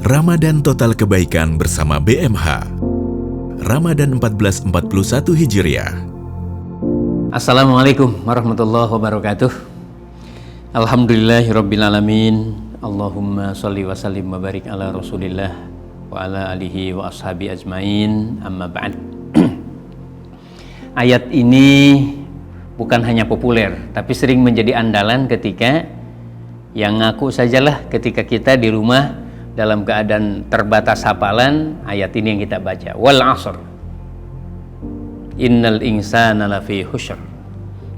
Ramadan Total Kebaikan bersama BMH. Ramadan 1441 Hijriah. Assalamualaikum warahmatullahi wabarakatuh. Alhamdulillahirrabbilalamin. Allahumma sholli wa sallim wa barik ala rasulillah wa ala alihi wa ashabi ajmain, amma ba'd. Ayat ini bukan hanya populer, tapi sering menjadi andalan ketika yang ngaku sajalah ketika kita di rumah dalam keadaan terbatas hafalan, ayat ini yang kita baca. Wal 'asr. Innal insana lafi khusr.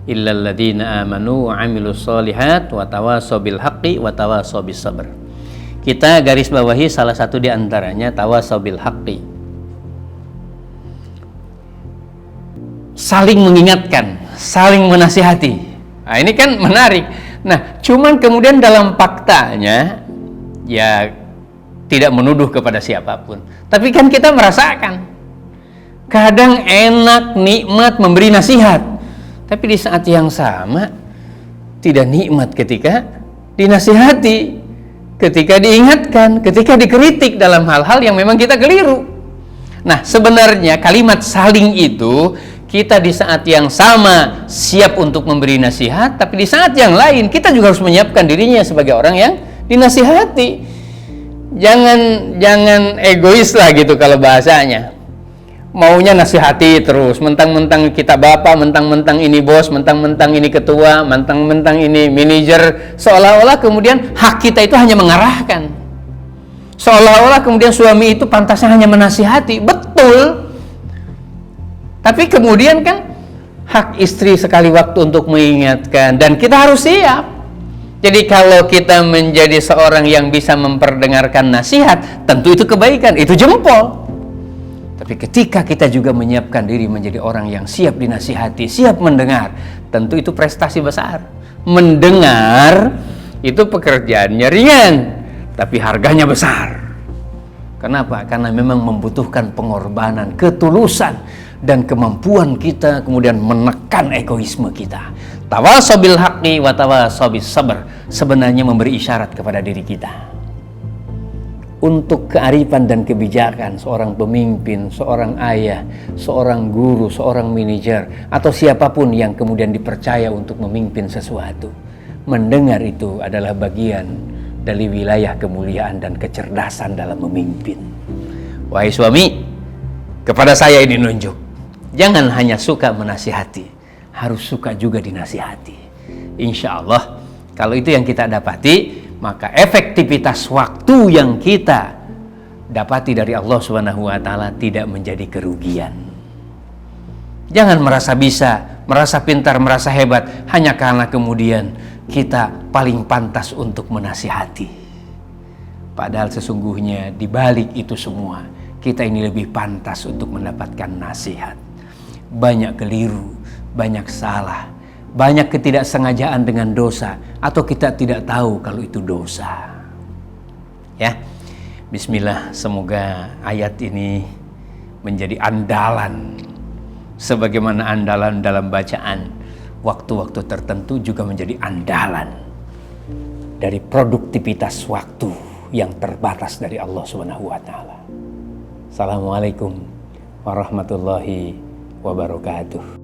Illal ladzina amanu wa 'amilus shalihat wa tawashaw bil haqqi wa tawashaw bis sabr. Kita garis bawahi salah satu di antaranya tawashaw bil haqqi. Saling mengingatkan, saling menasihati. Nah, ini kan menarik. Nah, cuman kemudian dalam faktanya ya tidak menuduh kepada siapapun. Tapi kan kita merasakan kadang enak, nikmat memberi nasihat, tapi di saat yang sama tidak nikmat ketika dinasihati, ketika diingatkan, ketika dikritik dalam hal-hal yang memang kita keliru. Nah, sebenarnya kalimat saling itu kita di saat yang sama siap untuk memberi nasihat, tapi di saat yang lain kita juga harus menyiapkan dirinya sebagai orang yang dinasihati. Jangan egois lah gitu kalau bahasanya. Maunya nasihati terus, mentang-mentang kita bapak, mentang-mentang ini bos, mentang-mentang ini ketua, mentang-mentang ini manajer, seolah-olah kemudian hak kita itu hanya mengarahkan. Seolah-olah kemudian suami itu pantasnya hanya menasihati. Betul. Tapi kemudian kan hak istri sekali waktu untuk mengingatkan, dan kita harus siap. Jadi kalau kita menjadi seorang yang bisa memperdengarkan nasihat, tentu itu kebaikan, itu jempol. Tapi ketika kita juga menyiapkan diri menjadi orang yang siap dinasihati, siap mendengar, tentu itu prestasi besar. Mendengar itu pekerjaannya ringan, tapi harganya besar. Kenapa? Karena memang membutuhkan pengorbanan, ketulusan, dan kemampuan kita kemudian menekan egoisme kita. Tawashaw bil haqqi wa tawashaw bis sabr sebenarnya memberi isyarat kepada diri kita untuk kearifan dan kebijakan seorang pemimpin, seorang ayah, seorang guru, seorang manajer, atau siapapun yang kemudian dipercaya untuk memimpin sesuatu. Mendengar itu adalah bagian dari wilayah kemuliaan dan kecerdasan dalam memimpin. Wahai suami, kepada saya ini nunjuk, jangan hanya suka menasihati, harus suka juga dinasihati. Insya Allah, kalau itu yang kita dapati, maka efektivitas waktu yang kita dapati dari Allah Subhanahu wa Ta'ala tidak menjadi kerugian. Jangan merasa bisa, merasa pintar, merasa hebat hanya karena kemudian kita paling pantas untuk menasihati. Padahal sesungguhnya di balik itu semua, kita ini lebih pantas untuk mendapatkan nasihat. Banyak keliru, banyak salah, banyak ketidaksengajaan dengan dosa, atau kita tidak tahu kalau itu dosa. Ya, bismillah, semoga ayat ini menjadi andalan, sebagaimana andalan dalam bacaan waktu-waktu tertentu juga menjadi andalan dari produktivitas waktu yang terbatas dari Allah Subhanahu wa Ta'ala. Assalamualaikum warahmatullahi wabarakatuh.